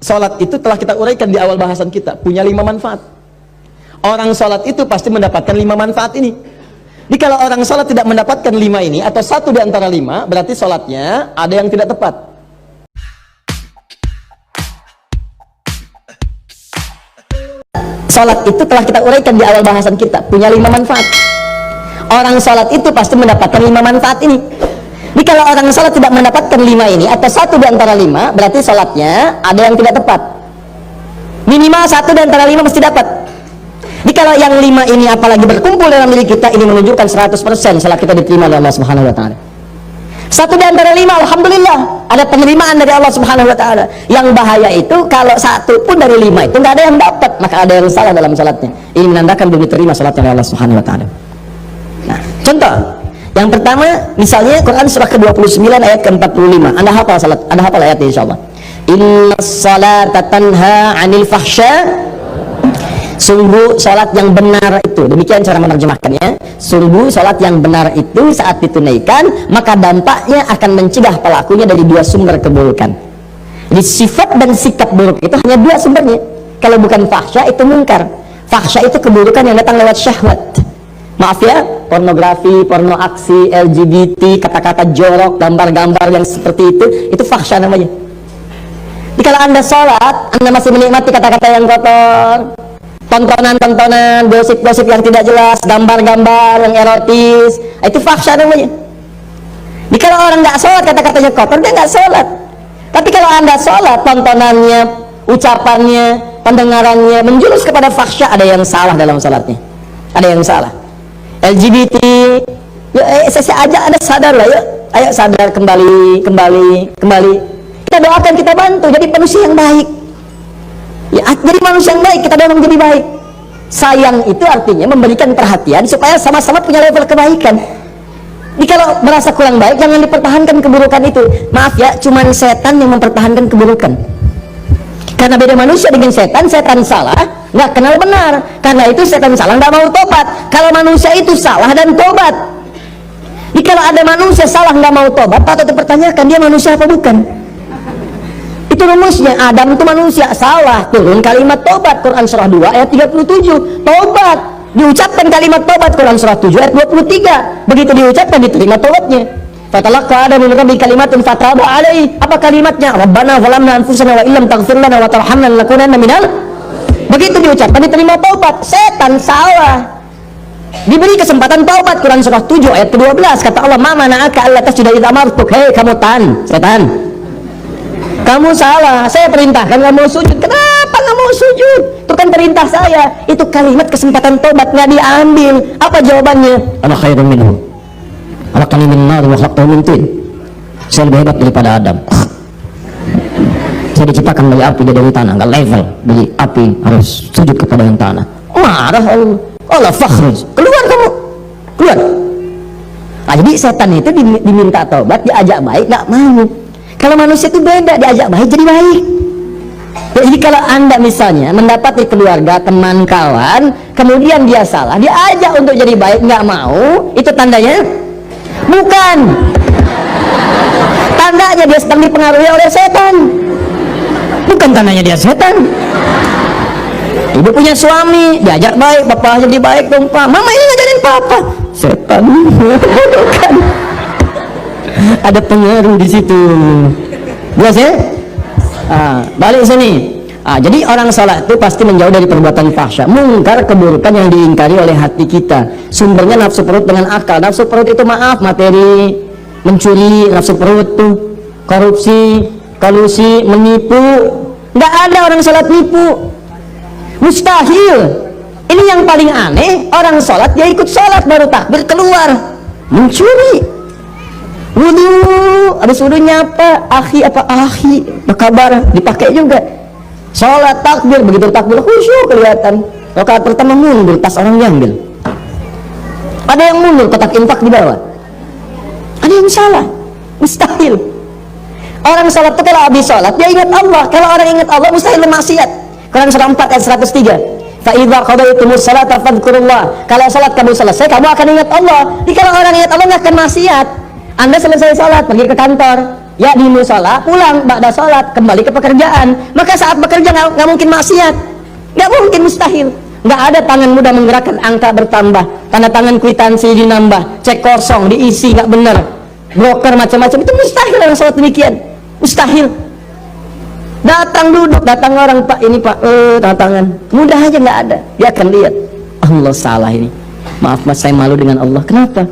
Salat itu telah kita uraikan di awal bahasan kita, punya 5 manfaat. Orang salat itu pasti mendapatkan 5 manfaat ini. Jadi kalau orang salat tidak mendapatkan 5 ini, atau satu di antara 5, berarti salatnya ada yang tidak tepat. Salat itu telah kita uraikan di awal bahasan kita, punya 5 manfaat. Orang salat itu pasti mendapatkan 5 manfaat ini. Jadi kalau orang salat tidak mendapatkan 5 ini, atau satu di antara 5, berarti salatnya ada yang tidak tepat. Minimal satu di antara 5 mesti dapat. Jadi kalau yang 5 ini apalagi berkumpul dalam diri kita, ini menunjukkan 100% salat kita diterima oleh Allah Subhanahu wa taala. Satu di antara 5, alhamdulillah, ada penerimaan dari Allah Subhanahu wa taala. Yang bahaya itu kalau satu pun dari 5 itu nggak ada yang dapat, maka ada yang salah dalam salatnya. Ini menandakan belum diterima salatnya oleh Allah Subhanahu wa taala. Nah, contoh yang pertama, misalnya Quran surah ke-29 ayat ke-45. Anda hafal salat, Anda hafal ayatnya insyaallah. Innas salata tanha 'anil fahsya. Sungguh salat yang benar itu, demikian cara menerjemahkannya. Sungguh salat yang benar itu saat ditunaikan, maka dampaknya akan mencegah pelakunya dari 2 sumber keburukan. Jadi sifat dan sikap buruk itu hanya 2 sumbernya. Kalau bukan fahsya itu mungkar. Fahsya itu keburukan yang datang lewat syahwat. Maaf ya, pornografi, porno aksi, LGBT, kata-kata jorok, gambar-gambar yang seperti itu fahsya namanya. Jadi kalau Anda sholat, Anda masih menikmati kata-kata yang kotor, tontonan-tontonan, gosip-gosip yang tidak jelas, gambar-gambar yang erotis, itu fahsya namanya. Jadi kalau orang nggak sholat, kata-katanya kotor, dia nggak sholat. Tapi kalau Anda sholat, tontonannya, ucapannya, pendengarannya menjurus kepada fahsya, ada yang salah dalam sholatnya. Ada yang salah. LGBT, yuk, saya ajak Anda sadar lah, yuk, ayo sadar kembali. Kita doakan, kita bantu jadi manusia yang baik. Ya, jadi manusia yang baik, kita dorong jadi baik. Sayang itu artinya memberikan perhatian supaya sama-sama punya level kebaikan. Jadi kalau merasa kurang baik, jangan dipertahankan keburukan itu. Maaf ya, cuman setan yang mempertahankan keburukan. Karena beda manusia dengan setan salah, nggak kenal benar. Karena itu setan salah, nggak mau tobat. Kalau manusia itu salah dan tobat. Jadi kalau ada manusia salah nggak mau tobat, patut dipertanyakan dia manusia apa bukan. Itu rumusnya. Adam itu manusia, salah, turun kalimat tobat. Quran surah 2 ayat 37, tobat. Diucapkan kalimat tobat, Quran surah 7 ayat 23. Begitu diucapkan, diterima tobatnya. Fatalaqa Adam min rabbi kalimatin fataba alaihi. Apa kalimatnya? Rabbana zalamna anfusana wa illam taghfir lana wa tarhamna lanakunanna minal. Begitu diucapkan, diterima tobat. Setan salah, diberi kesempatan taubat. Quran surah 7 ayat ke-12, kata Allah, ma mana'aka alla tasjuda idza amartuk. Hei kamu setan, kamu salah, saya perintahkan kamu sujud, kenapa nggak mau sujud? Itu kan perintah saya. Itu kalimat kesempatan tobat nggak diambil. Apa jawabannya? Ana khairun minhu, khalaqtani min nar wa khalaqtahu min tin. Saya lebih hebat daripada Adam. Saya diciptakan dari api, dia dari tanah, nggak level. Dari api harus sujud kepada yang tanah. Marah Allah, fakhruj, keluar kamu, keluar. Nah, jadi setan itu diminta tobat, diajak baik, nggak mau. Kalau manusia itu beda, diajak baik jadi baik. Jadi kalau Anda misalnya mendapati keluarga, teman, kawan, kemudian dia salah, diajak untuk jadi baik, nggak mau, itu tandanya bukan. Tandanya dia sedang dipengaruhi oleh setan, bukan tandanya dia setan. Ibu punya suami, diajak baik, bapak jadi baik dong pak, mama ini ngajarin papa, setan. Bukan. Ada pengaruh di situ. Jelas ya? Balik sini. Jadi orang salat itu pasti menjauh dari perbuatan fahsya, mungkar, keburukan yang diingkari oleh hati kita. Sumbernya nafsu perut dengan akal. Nafsu perut itu maaf, materi, mencuri, nafsu perut tuh, korupsi, kolusi, menipu. Nggak ada orang salat nipu, mustahil. Ini yang paling aneh, orang salat dia ikut salat baru takbir keluar mencuri. Wudu, habis wudunya apa? Akhi, apa kabar? Dipakai juga. Sholat takbir, begitu takbir khusyuk kelihatan. Rakaat pertama mundur, tas orang diambil. Ada yang mundur, kotak infak di bawah. Ada yang salah, mustahil. Orang salat itu kalau habis sholat dia ingat Allah. Kalau orang ingat Allah mustahil bermaksiat. Quran surah 4 ayat 103. Fa idza qadaytumus salata fadhkurullah. Kalau salat kamu selesai, kamu akan ingat Allah. Jadi kalau orang ingat Allah nggak akan maksiat. Anda selesai sholat, pergi ke kantor, di musola, pulang ba'da sholat, kembali ke pekerjaan. Maka saat bekerja nggak mungkin maksiat, nggak mungkin, mustahil. Nggak ada tangan mudah menggerakkan, angka bertambah, tanda tangan kwitansi dinambah, cek kosong diisi nggak benar, broker macam-macam, itu mustahil orang sholat demikian, mustahil. Datang duduk, datang orang, Pak ini Pak, tanda tangan, mudah aja, nggak ada. Dia akan lihat, Allah salah ini, maaf mas saya malu dengan Allah. Kenapa?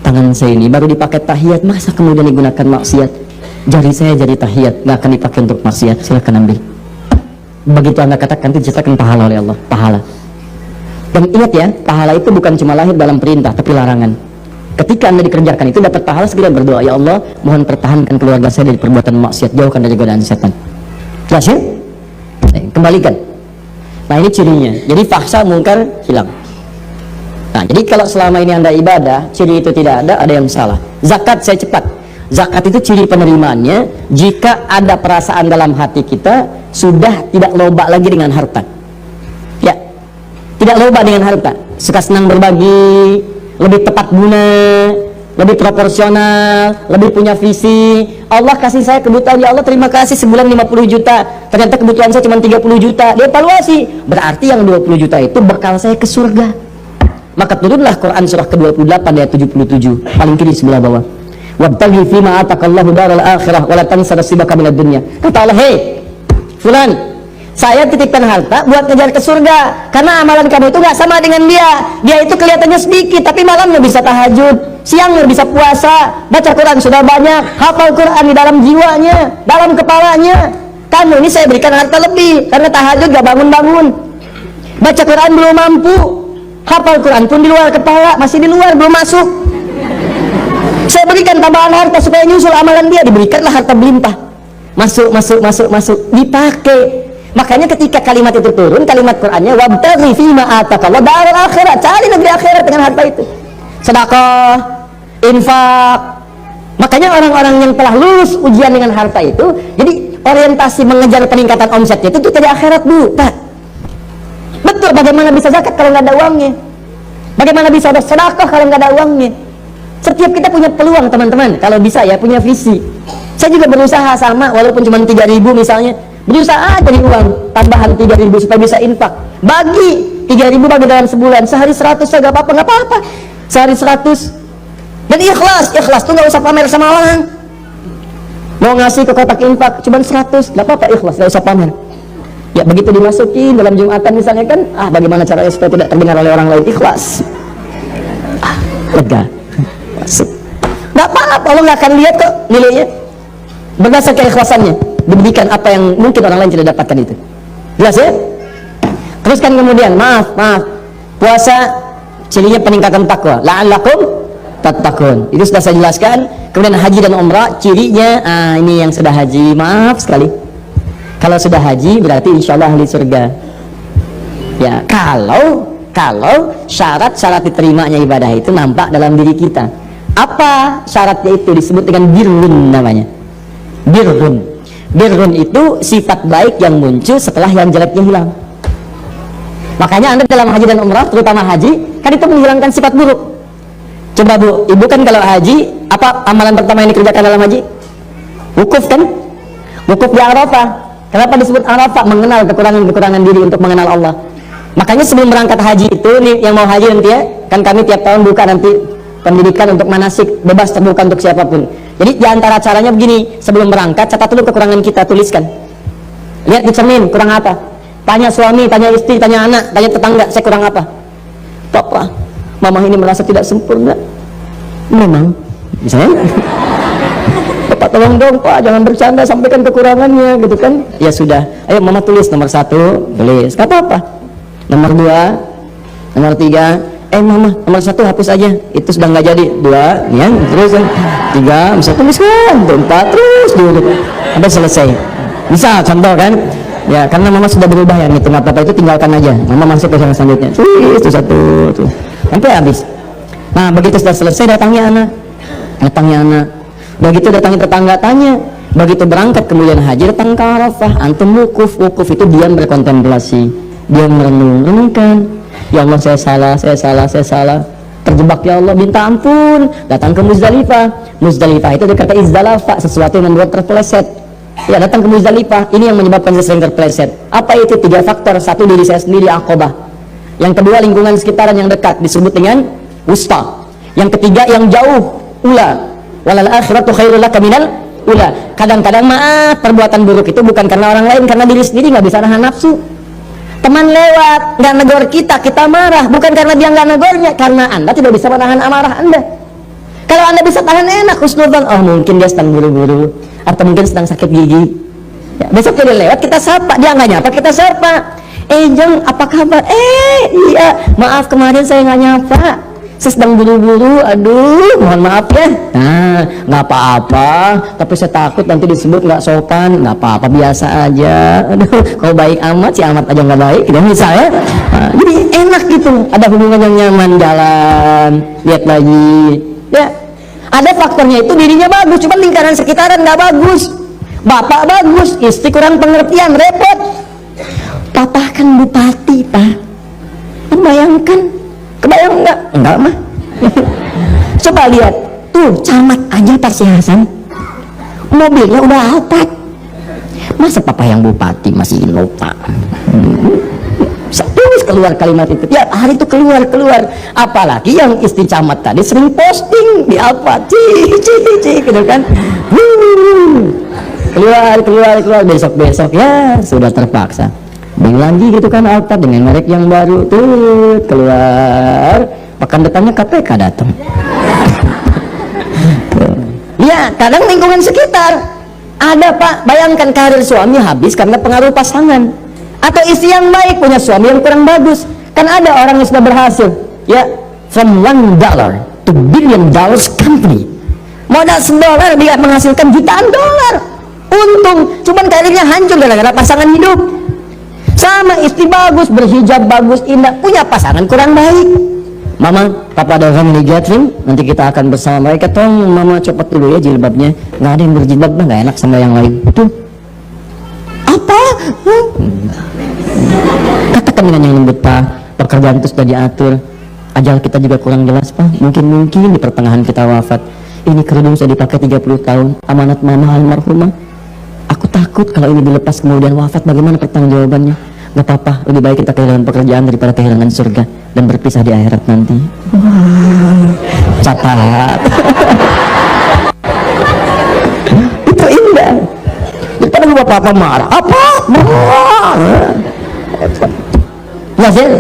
Tangan saya ini baru dipakai tahiyat, masa kemudian digunakan maksiat? Jari saya jadi tahiyat, nggak akan dipakai untuk maksiat, silakan ambil. Begitu anda katakan, itu dicatatkan pahala oleh Allah, pahala. Dan ingat ya, pahala itu bukan cuma lahir dalam perintah, tapi larangan. Ketika anda dikerjakan itu dapat pahala, segera berdoa, ya Allah, mohon pertahankan keluarga saya dari perbuatan maksiat, jauhkan dari godaan setan. Jelas ya? Kembalikan. Nah ini cirinya. Jadi fahsya mungkar hilang. Nah jadi kalau selama ini anda ibadah, ciri itu tidak ada yang salah. Zakat, saya cepat. Zakat itu ciri penerimaannya jika ada perasaan dalam hati kita sudah tidak loba lagi dengan harta. Ya, tidak loba dengan harta, suka senang berbagi, lebih tepat guna, lebih proporsional, lebih punya visi. Allah kasih saya kebutuhan, ya Allah terima kasih, sebulan 50 juta, ternyata kebutuhan saya cuma 30 juta. Dia evaluasi, berarti yang 20 juta itu bekal saya ke surga. Maka turunlah Quran surah ke-28 ayat 77, paling kiri sebelah bawah. Wabtaghi fima atakallahu daral akhirah wa la tansa nasibaka minad dunya. Kata Allah, hei fulan, saya titipkan harta buat ngejar ke surga, karena amalan kamu itu gak sama dengan dia. Dia itu kelihatannya sedikit, tapi malamnya bisa tahajud, siangnya bisa puasa, baca Quran sudah banyak, hafal Quran di dalam jiwanya, dalam kepalanya. Kamu ini saya berikan harta lebih, karena tahajud gak bangun-bangun, baca Quran belum mampu, hafal Quran pun di luar kepala, masih di luar, belum masuk. Saya berikan tambahan harta supaya nyusul amalan dia, diberikanlah harta berlimpah, masuk, dipakai. Makanya ketika kalimat itu turun, kalimat Qur'annya wabtaghi fima atakallahu daral akhirat, cari negeri akhirat dengan harta itu. Sedekah, infak. Makanya orang-orang yang telah lulus ujian dengan harta itu, jadi orientasi mengejar peningkatan omsetnya itu dari akhirat dulu, Pak. Betul, bagaimana bisa zakat kalau nggak ada uangnya? Bagaimana bisa ada sedekah kalau nggak ada uangnya? Setiap kita punya peluang, teman-teman, kalau bisa ya, punya visi. Saya juga berusaha sama, walaupun cuma 3.000 misalnya, berusaha cari uang tambahan 3.000 supaya bisa infak. Bagi 3.000 bagi dalam sebulan, sehari 100 saya gak apa-apa, sehari 100. Dan ikhlas tuh gak usah pamer sama orang. Mau ngasih ke kotak infak cuma 100, gak apa-apa, ikhlas, gak usah pamer. Ya begitu dimasukin dalam Jumatan misalnya kan, bagaimana caranya supaya tidak terdengar oleh orang lain, ikhlas, lega, masuk. Gak apa-apa, Allah gak akan lihat kok nilainya. Berdasarkan keikhlasannya diberikan apa yang mungkin orang lain tidak dapatkan itu. Jelas ya? Teruskan kemudian, maaf, puasa cirinya peningkatan takwa, la'allakum tattaqun. Itu sudah saya jelaskan. Kemudian haji dan umrah cirinya, ini yang sudah haji, maaf sekali. Kalau sudah haji berarti insya Allah ahli surga. Ya, kalau syarat-syarat diterimanya ibadah itu nampak dalam diri kita. Apa syaratnya itu? Disebut dengan birrun namanya. Birrun itu sifat baik yang muncul setelah yang jeleknya hilang. Makanya Anda dalam haji dan umrah, terutama haji, kan itu menghilangkan sifat buruk. Coba Bu, Ibu kan kalau haji, apa amalan pertama yang dikerjakan dalam haji? Wukuf kan? Wukuf di Arafah. Kenapa disebut Arafah? Mengenal kekurangan-kekurangan diri untuk mengenal Allah. Makanya sebelum berangkat haji itu, nih yang mau haji nanti ya, kan kami tiap tahun buka nanti pendidikan untuk manasik, bebas terbuka untuk siapapun. Jadi diantara caranya begini, sebelum berangkat catat dulu kekurangan kita, tuliskan. Lihat di cermin, kurang apa? Tanya suami, tanya istri, tanya anak, tanya tetangga, saya kurang apa? Papa, mama ini merasa tidak sempurna. Memang, misalnya, Bapak tolong dong Pak, jangan bercanda, sampaikan kekurangannya, gitu kan? Ya sudah, ayo mama tulis nomor 1, tulis, gak apa-apa. Nomor 2, nomor 3. Mama, nomor 1 hapus aja, itu sudah nggak jadi. 2, ya, terus 3, bisa tuliskan, 4, terus dulu sampai selesai. Bisa contoh kan? Ya, karena mama sudah berubah ya, ngitung apa itu tinggalkan aja. Mama masuk ke yang selanjutnya. Itu 1, tuh, sampai habis. Nah, begitu sudah selesai datangnya anak. Begitu datangi tetangga tanya. Begitu berangkat kemudian haji datang ke Arafah, antum wukuf itu diam berkontemplasi, diam renungkan. Ya Allah saya salah. terjebak ya Allah, minta ampun, datang ke Muzdalifah. Muzdalifah itu berkata izdalafa, sesuatu yang membuat terpeleset. Ya, datang ke Muzdalifah, ini yang menyebabkan saya sering terpeleset. Apa itu? 3 faktor. Satu, diri saya sendiri, Aqabah. Yang kedua, lingkungan sekitaran yang dekat, disebut dengan wusta. Yang ketiga, yang jauh, ula. Walal akhiratu khairul laka minal ula. Kadang-kadang maaf, perbuatan buruk itu bukan karena orang lain, karena diri sendiri nggak bisa nahan nafsu. Teman lewat, nggak negor kita, kita marah, bukan karena dia nggak negornya, karena Anda tidak bisa menahan amarah Anda. Kalau Anda bisa tahan, enak, husnudzon. Oh, mungkin dia sedang buru-buru, atau mungkin sedang sakit gigi. Ya, besok dia lewat, kita sapa. Dia nggak nyapa, kita sapa. Jeng, apa kabar? Iya, maaf kemarin saya nggak nyapa, saya sedang buru-buru, aduh, mohon maaf ya. Nah, nggak apa-apa, tapi saya takut nanti disebut nggak sopan. Nggak apa-apa, biasa aja. Aduh, kalau baik amat, si amat aja nggak baik, tidak bisa ya. Nah, jadi enak gitu, ada hubungan yang nyaman, jalan, lihat lagi. Ya, ada faktornya itu dirinya bagus, cuma lingkaran sekitaran nggak bagus. Bapak bagus, istri kurang pengertian, repot. Papa kan bupati, Pak. Bayangkan, kebayang nggak? Enggak mah. Coba lihat, tuh camat aja Pak Si Hasan, mobilnya udah Alphard. Masa papa yang bupati masih Innova? Terus keluar kalimat itu tiap hari itu keluar. Apalagi yang istri camat tadi sering posting di Alphard, gitu kan. Keluar besok ya sudah terpaksa beli lagi gitu kan Alphard dengan merek yang baru tuh keluar. Pekan depannya KPK datang. Ya, kadang lingkungan sekitar ada Pak, bayangkan karir suami habis karena pengaruh pasangan, atau istri yang baik punya suami yang kurang bagus. Kan ada orang yang sudah berhasil ya, from $1 to $1 billion company, modal $1 dia menghasilkan jutaan dolar untung, cuman karirnya hancur gara-gara pasangan hidup. Sama istri bagus, berhijab bagus, indah, punya pasangan kurang baik. Mama, papa ada family gathering, nanti kita akan bersama mereka. Tolong mama copot dulu ya jilbabnya, nggak ada yang berjilbab, nggak enak sama yang lain. Tuh apa? Katakan dengan yang lembut, Pak, pekerjaan itu sudah diatur, ajal kita juga kurang jelas, Pak. Mungkin di pertengahan kita wafat. Ini kerudung sudah dipakai 30 tahun, amanat mama almarhumah. Aku takut kalau ini dilepas kemudian wafat, bagaimana pertanggungjawabannya? Gak apa-apa, lebih baik kita kehilangan pekerjaan daripada kehilangan surga dan berpisah di akhirat nanti. Catat. Itu indah. Daripada bapak-bapak marah. Apa? Marah. Yazir.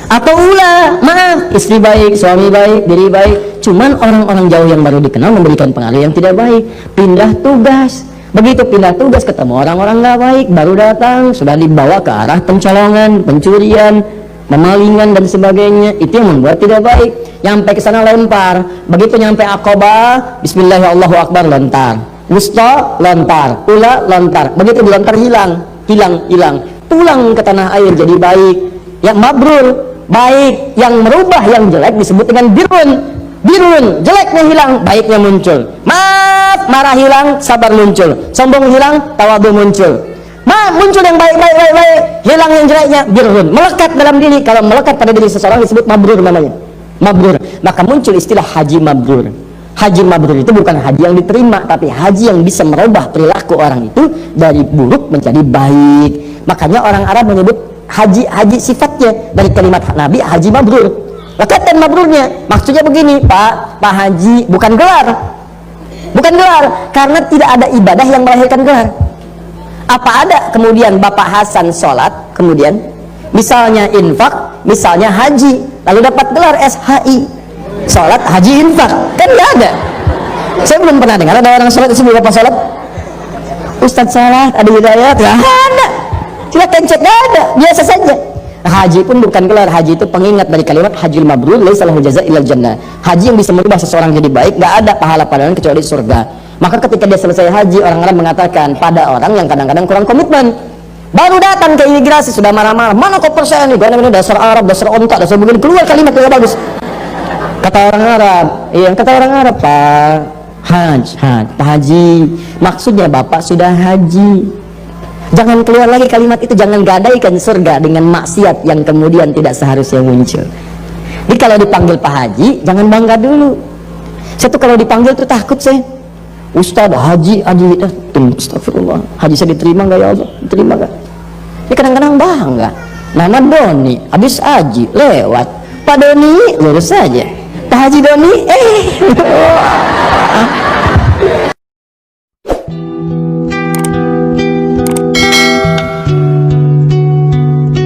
Atau ulah, maaf, istri baik, suami baik, diri baik, cuman orang-orang jauh yang baru dikenal memberikan pengaruh yang tidak baik. Pindah tugas. Begitu pindah tugas ketemu orang-orang nggak baik, baru datang sudah dibawa ke arah pencolongan, pencurian, memalingan dan sebagainya. Itu yang membuat tidak baik. Nyampe ke sana lempar, begitu nyampe Aqabah, Bismillah Allahu Akbar, lontar. Wusta lontar, ula lontar. Begitu dilontar hilang. Pulang ke tanah air jadi baik. Yang mabrur baik, yang merubah yang jelek disebut dengan birun, jeleknya hilang, baiknya muncul. Maaf, marah hilang, sabar muncul. Sombong hilang, tawadhu muncul. Muncul yang baik, hilang yang jeleknya, birun. Melekat dalam diri. Kalau melekat pada diri seseorang disebut mabrur namanya. Mabrur. Maka muncul istilah haji mabrur. Haji mabrur itu bukan haji yang diterima, tapi haji yang bisa merubah perilaku orang itu dari buruk menjadi baik. Makanya orang Arab menyebut haji sifatnya dari kalimat Nabi haji mabrur. Lekatan mabrurnya, maksudnya begini, Pak Haji, bukan gelar, karena tidak ada ibadah yang melahirkan gelar. Apa ada kemudian Bapak Hasan sholat, kemudian misalnya infak, misalnya haji, lalu dapat gelar SHI, sholat haji infak, kan nggak ada. Saya belum pernah dengar ada orang sholat disebut Bapak sholat, Ustadz sholat, ada hidayat, nggak ada. Silakan cek, nggak ada, biasa saja. Haji pun bukan gelar, haji itu pengingat dari kalimat hajil mabrur, laisa lahu jazaa illal jannah. Haji yang bisa merubah seseorang jadi baik, gak ada pahala padanya kecuali surga. Maka ketika dia selesai haji, orang Arab mengatakan pada orang yang kadang-kadang kurang komitmen, baru datang ke imigrasi sudah marah-marah, mana koper saya nih, ini dasar Arab, dasar ontak, dasar begini, keluar kalimat yang bagus. Kata orang Arab, Pak Haji, maksudnya Bapak sudah haji. Jangan keluar lagi kalimat itu, jangan gadaikan surga dengan maksiat yang kemudian tidak seharusnya muncul. Jadi kalau dipanggil Pak Haji, jangan bangga dulu. Saya tuh kalau dipanggil tuh takut saya. Ustadz, Haji, astagfirullah. Haji saya diterima nggak ya Allah? Diterima nggak? Ini kadang-kadang bangga. Nama Doni, habis Haji, lewat. Pak Doni, lurus saja. Pak Haji Doni,